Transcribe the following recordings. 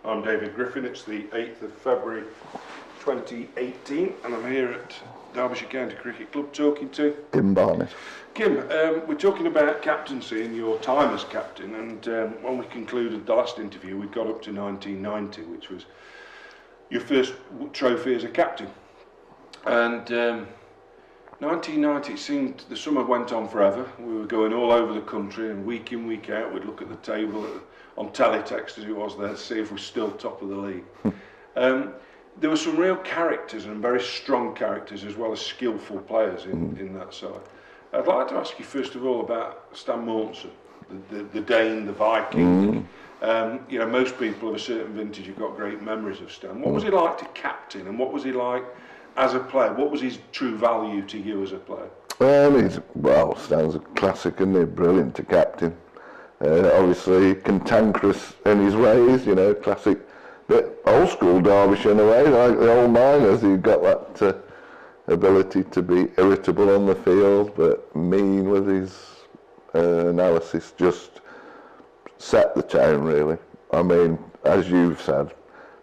I'm David Griffin. It's the 8th of February 2018 and I'm here at Derbyshire County Cricket Club talking to Kim Barnett. Kim, we're talking about captaincy and your time as captain, and when we concluded the last interview we got up to 1990, which was your first trophy as a captain. And 1990, it seemed the summer went on forever. We were going all over the country, and week in, week out, we'd look at the table on teletext as it was there to see if we're still top of the league. There were some real characters, and very strong characters, as well as skillful players in that side. I'd like to ask you first of all about Stan Mortensen, the Dane, the Viking. You know, most people of a certain vintage have got great memories of Stan. What was he like to captain, and what was he like as a player? What was his true value to you as a player? Stan's a classic, isn't he? Brilliant to captain. Obviously cantankerous in his ways, you know, classic, but old school Derbyshire in a way, like the old miners. He got that ability to be irritable on the field, but mean with his analysis. Just set the tone, really. I mean, as you've said,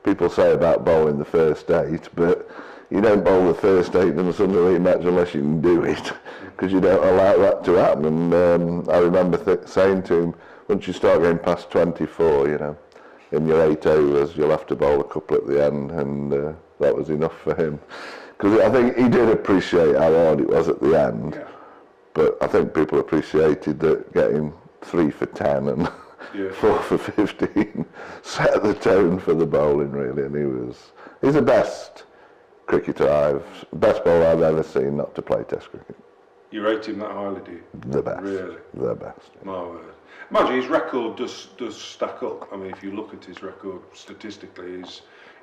people say about bowling the first 8, but you don't bowl the first 8 in a Sunday League match unless you can do it, because you don't allow that to happen. And I remember saying to him, once you start going past 24, you know, in your 8 overs, you'll have to bowl a couple at the end, and that was enough for him. Because I think he did appreciate how hard it was at the end, but I think people appreciated that getting 3 for 10 and 4 for 15 set the tone for the bowling, really, and he's the best cricketer best bowler I've ever seen not to play Test cricket. You rate him that highly, do you? The best. Really? The best. My word. Imagine his record does stack up. I mean, if you look at his record statistically,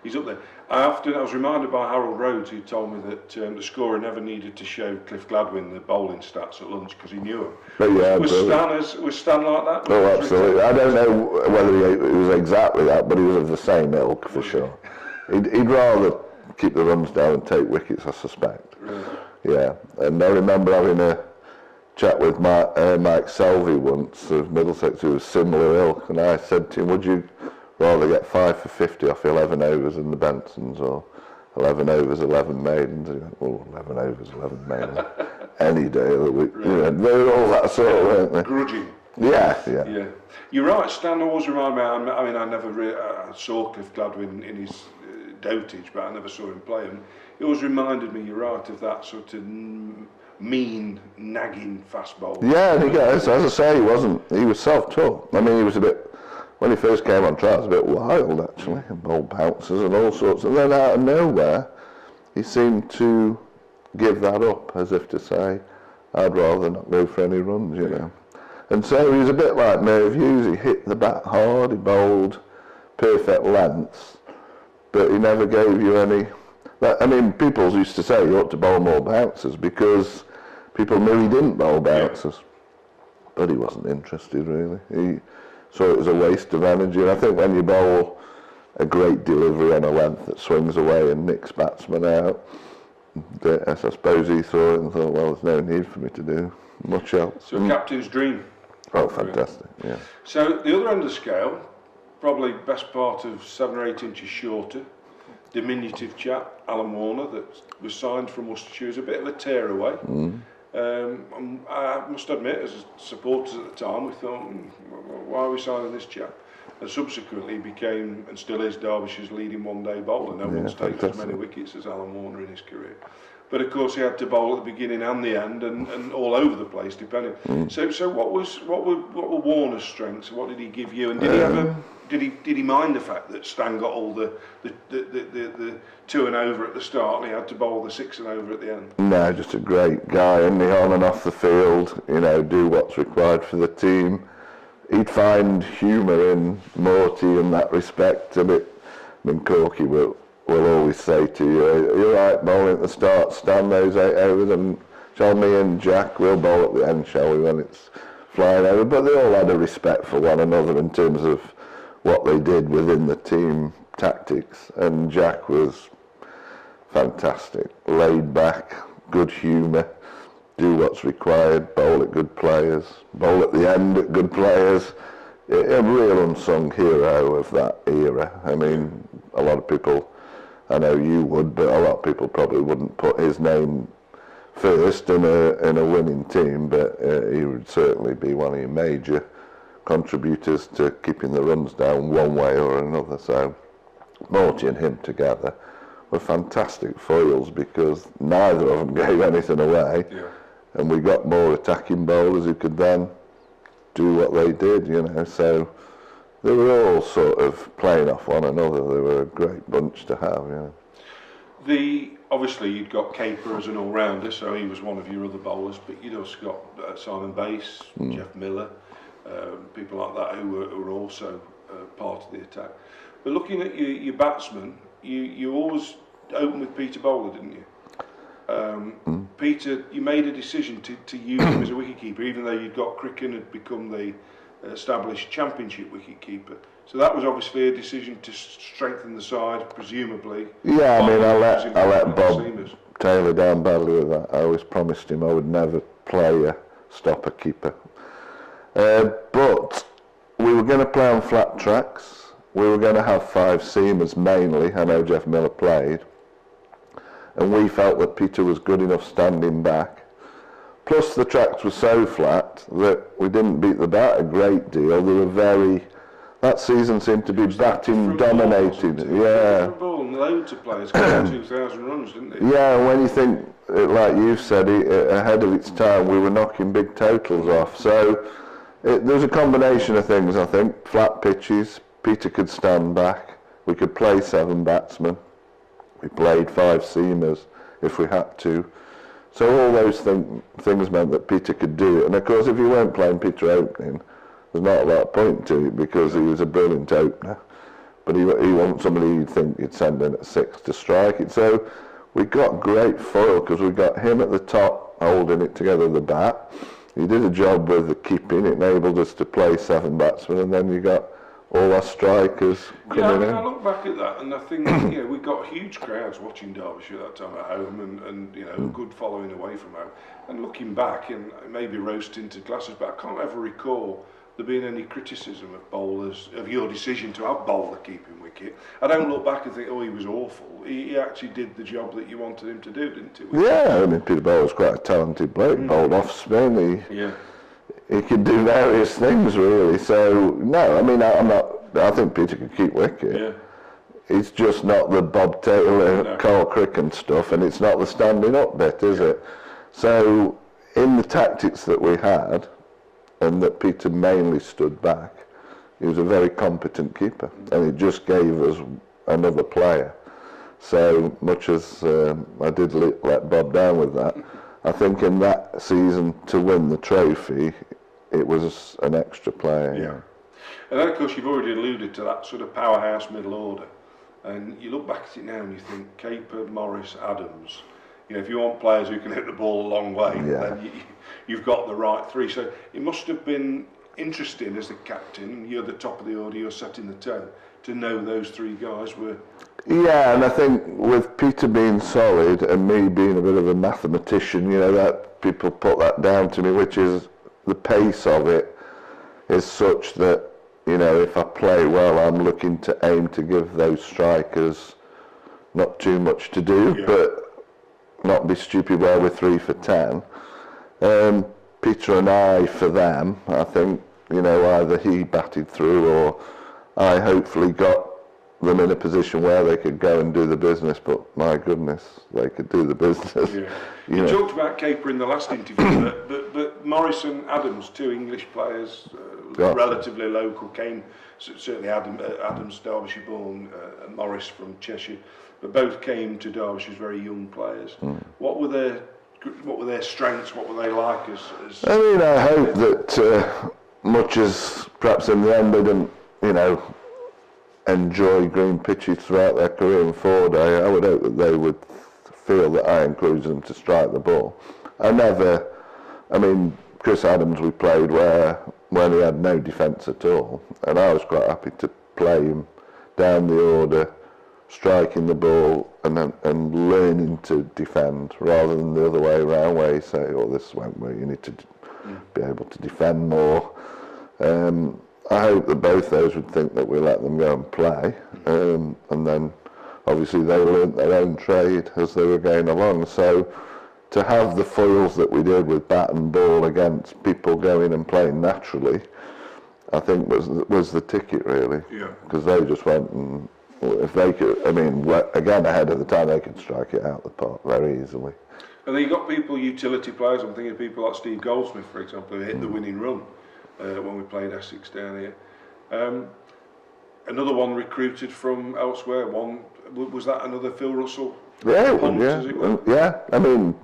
he's up there. I was reminded by Harold Rhodes, who told me that the scorer never needed to show Cliff Gladwin the bowling stats at lunch because he knew him. But yeah, was Stan like that? Oh, absolutely. I don't know whether he was exactly that, but he was of the same ilk for sure. He'd rather keep the runs down and take wickets, I suspect. Really? Yeah, and I remember having a chat with Mike Selvey once of Middlesex, who was similar ilk, and I said to him, would you rather get 5 for 50 off 11 overs in the Bensons, or 11 overs, 11 maidens? He went, 11 overs, 11 maidens, any day of the week. Really? You know, they were all that sort of, weren't they? Grudging. Yeah. You're right, Stan always reminded me, I mean, I never saw Cliff Gladwin in his dotage, but I never saw him play him. He always reminded me, you're right, of that sort of mean, nagging fast bowler. Yeah, and as I say, he was self-taught. I mean, he was a bit, when he first came on trial, he was a bit wild, actually, and ball bounces and all sorts, and then out of nowhere, he seemed to give that up, as if to say, I'd rather not go for any runs, you know. And so he was a bit like Merv Hughes. He hit the bat hard, he bowled perfect lengths, but he never gave you any. I mean, people used to say you ought to bowl more bouncers because people knew he didn't bowl bouncers, but he wasn't interested really. He saw it was a waste of energy, and I think when you bowl a great delivery on a length that swings away and nicks batsmen out, I suppose he saw it and thought, well, there's no need for me to do much else. So captain's dream. Oh, fantastic, yeah. So the other end of the scale, probably best part of 7 or 8 inches shorter, diminutive chap, Alan Warner, that was signed from Worcestershire, was a bit of a tearaway. I must admit, as supporters at the time, we thought, why are we signing this chap? And subsequently became, and still is, Derbyshire's leading one-day bowler. No one's taken as many wickets as Alan Warner in his career. But of course he had to bowl at the beginning and the end, and all over the place, depending. So what were Warner's strengths? What did he give you? And did he ever? Did he mind the fact that Stan got all the 2 and over at the start, and he had to bowl the 6 and over at the end? No, just a great guy, and on and off the field. You know, do what's required for the team. He'd find humour in Morty in that respect. A bit. I mean, Corky will always say to you, "You're right, bowling at the start. Stand those 8 overs, and shall me and Jack will bowl at the end, shall we? When it's flying over." But they all had a respect for one another in terms of what they did within the team tactics, and Jack was fantastic, laid back, good humour, do what's required, bowl at good players, bowl at the end at good players, a real unsung hero of that era. I mean, a lot of people, I know you would, but a lot of people probably wouldn't put his name first in a winning team, but he would certainly be one of your major contributors to keeping the runs down one way or another. So Morty and him together were fantastic foils because neither of them gave anything away, and we got more attacking bowlers who could then do what they did, you know. So they were all sort of playing off one another. They were a great bunch to have, you know. Obviously you'd got Caper as an all-rounder, so he was one of your other bowlers, but you'd also got Simon Bass, Jeff Miller, people like that who were also part of the attack. But looking at your batsmen, you always opened with Peter Bowler, didn't you? Peter, you made a decision to use him as a wicketkeeper, even though you'd got Cricken had become the established championship wicketkeeper. So that was obviously a decision to strengthen the side, presumably. Yeah, I mean, I let Bob Taylor down badly with that. I always promised him I would never play a stopper keeper. But we were going to play on flat tracks. We were going to have 5 seamers mainly. I know Jeff Miller played. And we felt that Peter was good enough standing back. Plus the tracks were so flat that we didn't beat the bat a great deal. They were that season seemed to be batting dominated. Yeah. Loads of players got 2,000 runs, didn't they? Yeah, and when you think, like you said, ahead of its time, we were knocking big totals off. So there's a combination of things, I think. Flat pitches, Peter could stand back, we could play 7 batsmen, we played 5 seamers if we had to. So all those things meant that Peter could do it. And of course, if you weren't playing Peter opening, there's not a lot of point to it because he was a brilliant opener. But he wasn't somebody you'd think you'd send in at 6 to strike it. So we got great foil because we got him at the top holding it together with the bat. He did a job with the keeping. It enabled us to play 7 batsmen, and then you got all our strikers coming in. I look back at that and I think we got huge crowds watching Derbyshire that time at home and a good following away from home. And looking back, and maybe roast into glasses, but I can't ever recall there being any criticism of bowlers, of your decision to have Bowler keeping wicket. I don't look back and think, he was awful. He actually did the job that you wanted him to do, didn't he? Yeah, I mean, Peter Bowler's quite a talented bloke. Bowled off spin. He could do various things, really. So, no, I mean, I think Peter could keep wicket. Yeah. It's just not the Bob Taylor, Carl Cricken stuff, and it's not the standing up bit, is it? So, in the tactics that we had, and that Peter mainly stood back, he was a very competent keeper, and it just gave us another player. So much as I did let Bob down with that, I think in that season to win the trophy, it was an extra player. Yeah. And then of course you've already alluded to that sort of powerhouse middle order, and you look back at it now and you think Caper, Morris, Adams. If you want players who can hit the ball a long way, then you've got the right 3. So it must have been interesting as the captain. You're the top of the order. You're setting the tone to know those 3 guys were. Yeah, and I think with Peter being solid and me being a bit of a mathematician, that people put that down to me, which is the pace of it is such that, if I play well, I'm looking to aim to give those strikers not too much to do, but not be stupid where we're 3 for 10. Peter and I, for them, I think, either he batted through or I hopefully got them in a position where they could go and do the business, but my goodness, they could do the business. Yeah. You talked about Caper in the last interview, but Morris and Adams, 2 English players, relatively local, came, certainly Adams Derbyshire born, and Morris from Cheshire, but both came to Derbyshire as very young players. What were their strengths? What were they like as I mean, I hope that much as perhaps in the end they didn't, enjoy green pitches throughout their career in 4-day, I would hope that they would feel that I encouraged them to strike the ball. Chris Adams we played when he had no defence at all, and I was quite happy to play him down the order, striking the ball and learning to defend rather than the other way around where you say, this won't work, you need to be able to defend more. I hope that both those would think that we let them go and play, and then obviously they learnt their own trade as they were going along. So to have the foils that we did with bat and ball against people going and playing naturally, I think was the ticket really. Yeah. Because they just went and if they could, I mean, again ahead of the time, they could strike it out the park very easily. And then you got people, utility players. I'm thinking of people like Steve Goldsmith, for example, who hit the winning run when we played Essex down here. Another one recruited from elsewhere. Was that another Phil Russell? Yeah, Punt, as it were? yeah. I mean,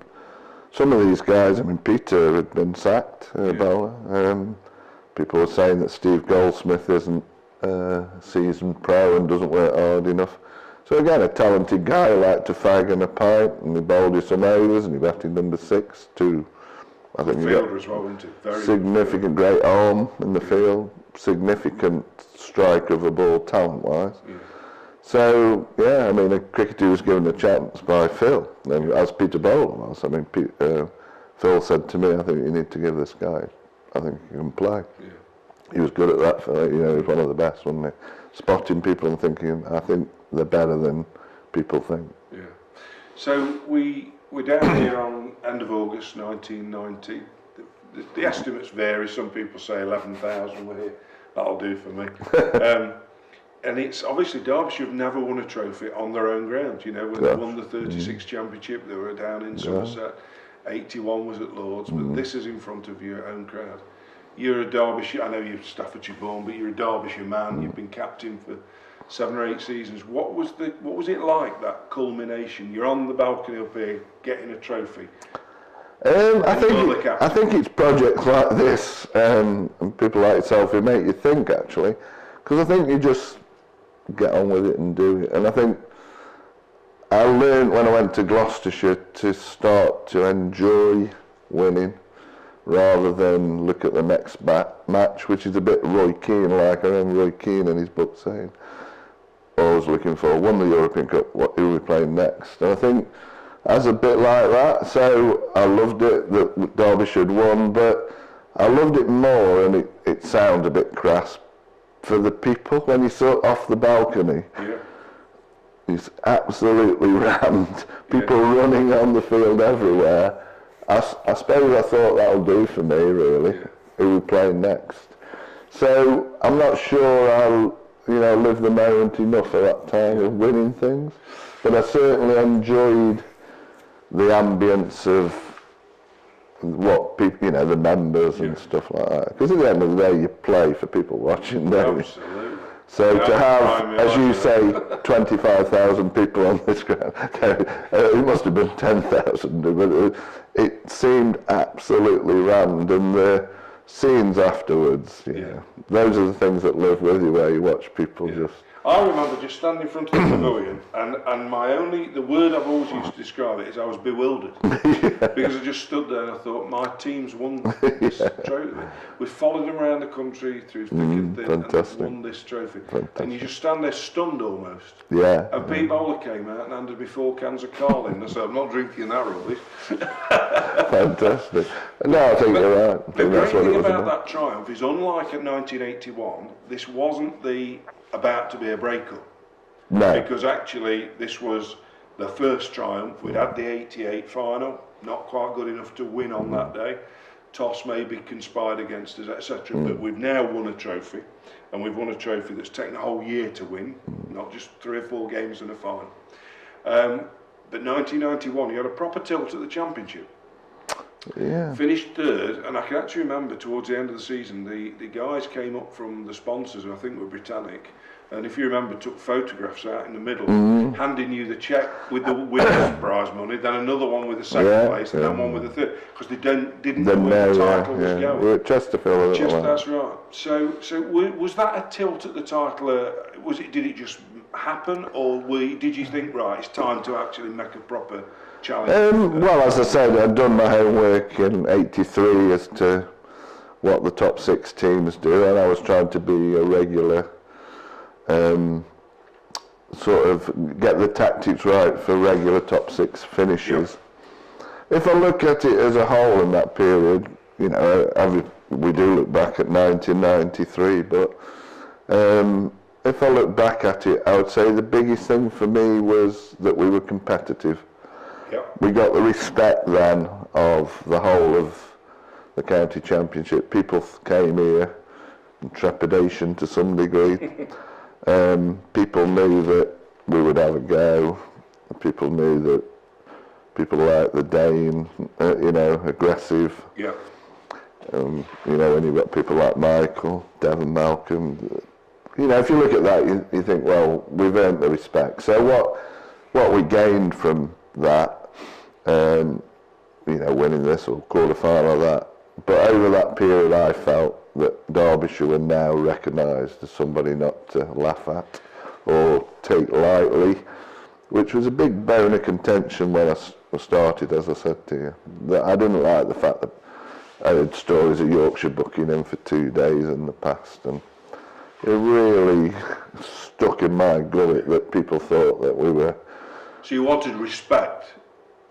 some of these guys. I mean, Peter had been sacked, bowler. People were saying that Steve Goldsmith isn't seasoned pro and doesn't work hard enough. So again, a talented guy who liked to fag and a pint, and he bowled you some overs, and he batted number 6 to, I think, Fielder as well, wasn't it? Very significant, great arm in the field, significant strike of a ball talent-wise. Yeah. So yeah, I mean, a cricketer was given a chance by Phil, as Peter Bowler was. I mean, Phil said to me, "I think you need to give this guy. I think he can play." Yeah. He was good at that. He was one of the best, wasn't he? Spotting people and thinking, I think they're better than people think. Yeah. So we're down here on end of August 1990. The estimates vary. Some people say 11,000 were here. That'll do for me. And it's obviously Derbyshire have never won a trophy on their own ground. When they won the 36 Championship, they were down in Somerset. 81 was at Lord's, but this is in front of your own crowd. You're a Derbyshire, I know you're Staffordshire born, but you're a Derbyshire man. You've been captain for 7 or 8 seasons. What was it like, that culmination? You're on the balcony up here getting a trophy. I think it's projects like this and people like yourself who make you think, actually, because I think you just get on with it and do it. And I think I learned when I went to Gloucestershire to start to enjoy winning rather than look at the next match, which is a bit Roy Keane-like. I remember Roy Keane in his book saying, I was looking for, won the European Cup, who are we playing next? And I think as a bit like that, so I loved it that Derbyshire had won, but I loved it more, and it sounds a bit crass, for the people, when you saw off the balcony. Yeah. It's absolutely rammed, people running on the field everywhere. I suppose I thought that'll do for me, really, who we're playing next. So I'm not sure I'll live the moment enough at that time of winning things, but I certainly enjoyed the ambience of what people, the members and stuff like that. Because at the end of the day, you play for people watching, don't you? Absolutely. So to have, as you say, 25,000 people on this ground, it must have been 10,000, but it seemed absolutely rammed, and the scenes afterwards, those are the things that live with you, where you watch people just... I remember just standing in front of the pavilion, and the word I've always used to describe it is I was bewildered. Because I just stood there and I thought, my team's won this trophy. We followed them around the country through thick and thin, and they've won this trophy. Fantastic. And you just stand there stunned almost. Yeah. And Pete Bowler came out and handed me 4 cans of Carling. I said, I'm not drinking that rubbish. Fantastic. No, I think you're right. The great thing about that triumph is, unlike in 1981, this wasn't about to be a breakup. No. Because actually this was the first triumph. We'd had the 88 final, not quite good enough to win on that day. Toss maybe conspired against us, etc. But we've now won a trophy, and we've won a trophy that's taken a whole year to win, not just 3 or 4 games and a final. But 1991, you had a proper tilt at the championship. Yeah. Finished 3rd, and I can actually remember towards the end of the season, the guys came up from the sponsors, who I think were Britannic, and if you remember, took photographs out in the middle, handing you the cheque with the winner's prize money, then another one with the 2nd place, and then one with the 3rd, because they didn't know where the title was going. We were at Chesterfield. That's right. So was that a tilt at the title? Did it just happen, or did you think, right, it's time to actually make a proper challenge? Well, as I said, I'd done my homework in '83 as to what the top 6 teams do, and I was trying to be a regular, sort of get the tactics right for regular top 6 finishes. Yep. If I look at it as a whole in that period, we do look back at 1993, but if I look back at it, I would say the biggest thing for me was that we were competitive. Yep. We got the respect then of the whole of the county championship. People came here in trepidation to some degree. People knew that we would have a go. People knew that people like the Dane, aggressive. Yeah. When you've got people like Michael, Devon Malcolm, if you look at that, you think, well, we've earned the respect. So what we gained from that, winning this or quarter-final of that, but over that period I felt that Derbyshire were now recognised as somebody not to laugh at or take lightly, which was a big bone of contention when I started, as I said to you. That I didn't like the fact that I had stories of Yorkshire booking in for 2 days in the past, and it really stuck in my gullet that people thought that we were... So you wanted respect?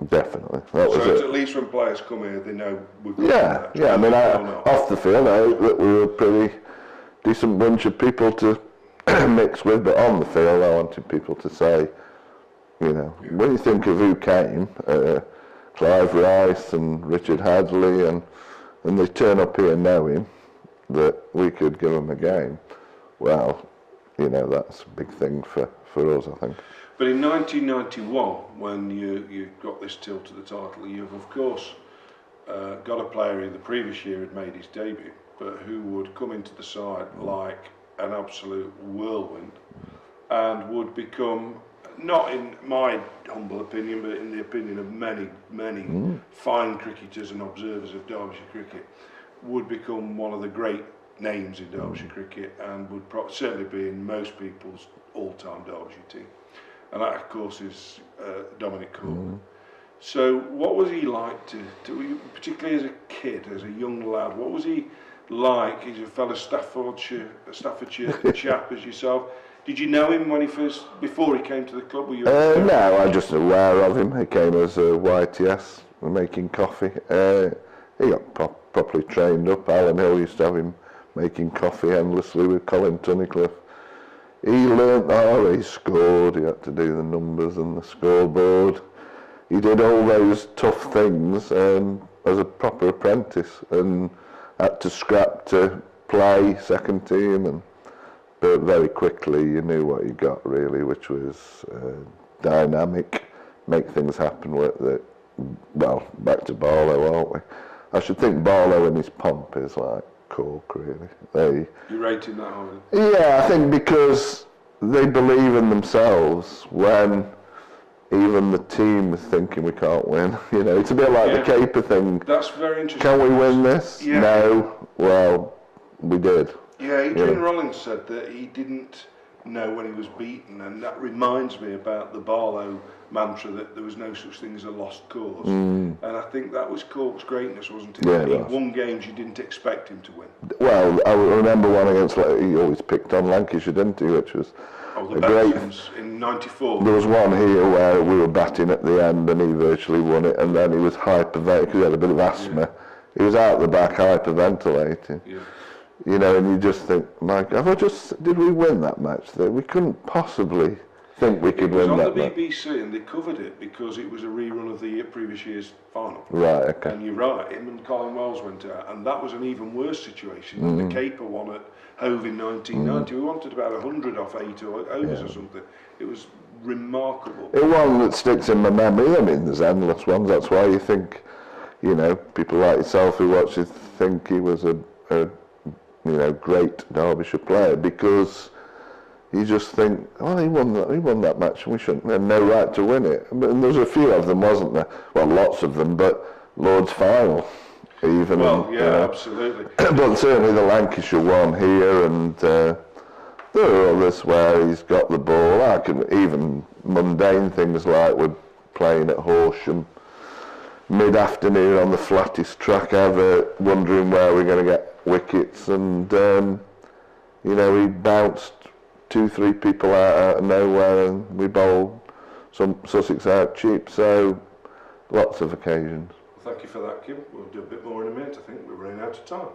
Definitely. That was so it. At least when players come here, they know we've got that. Yeah. I mean, off the field, I hope that we were a pretty decent bunch of people to mix with, but on the field, I wanted people to say, when you think of who came, Clive Rice and Richard Hadley, and they turn up here knowing that we could give them a game, well, that's a big thing for us, I think. But in 1991, when you got this tilt to the title, you've of course got a player who the previous year had made his debut, but who would come into the side like an absolute whirlwind and would become, not in my humble opinion, but in the opinion of many fine cricketers and observers of Derbyshire cricket, would become one of the great names in Derbyshire cricket and would certainly be in most people's all-time Derbyshire team. And that, of course, is Dominic Cork. So what was he like to, particularly as a kid, as a young lad, what was he like? He's a fellow Staffordshire chap as yourself. Did you know him before he came to the club? Were you no, I'm just aware of him. He came as a YTS, making coffee. He got properly trained up. Alan Hill used to have him making coffee endlessly with Colin Tunnicliffe. He learnt that, he scored, he had to do the numbers and the scoreboard. He did all those tough things as a proper apprentice and had to scrap to play second team, but very quickly you knew what you got really, which was dynamic, make things happen with it. Well, back to Barlow, aren't we? I should think Barlow in his pomp is like Cork, really. You rated that hard? Yeah, I think because they believe in themselves when even the team is thinking we can't win. It's a bit like the Caper thing. That's very interesting. Can we win this? Yeah. No. Well, we did. Yeah, Adrian Rollins said that he didn't know when he was beaten, and that reminds me about the Barlow mantra that there was no such thing as a lost cause. And I think that was Cork's greatness, wasn't it? Yeah, he won games you didn't expect him to win. Well, I remember one against, he always picked on Lancashire, didn't he, which was the great... in 94. There was one here where we were batting at the end and he virtually won it, and then he was hyperventilating, because he had a bit of asthma. He was out the back hyperventilating. Yeah. And you just think, Mike, did we win that match? We couldn't possibly think we could win that match. It was on the BBC and they covered it because it was a rerun of the previous year's final. Right, okay. And you're right, him and Colin Wells went out, and that was an even worse situation than the Caper one at Hove in 1990. We wanted about 100 off 8 overs or something. It was remarkable. It's one that sticks in my memory. I mean, there's endless ones. That's why you think, people like yourself who watch it think he was a great Derbyshire player, because you just think, he won that match and we had no right to win it. And there's a few of them, wasn't there? Well, lots of them, but Lord's Final even. Well, absolutely. But certainly the Lancashire one here, and there are others where he's got the ball. Even mundane things like we're playing at Horsham mid-afternoon on the flattest track ever, wondering where we're going to get wickets, and he bounced 2-3 people out of nowhere and we bowled some Sussex out cheap, so lots of occasions. Thank you for that, Kim. We'll do a bit more in a minute. I think we're running out of time.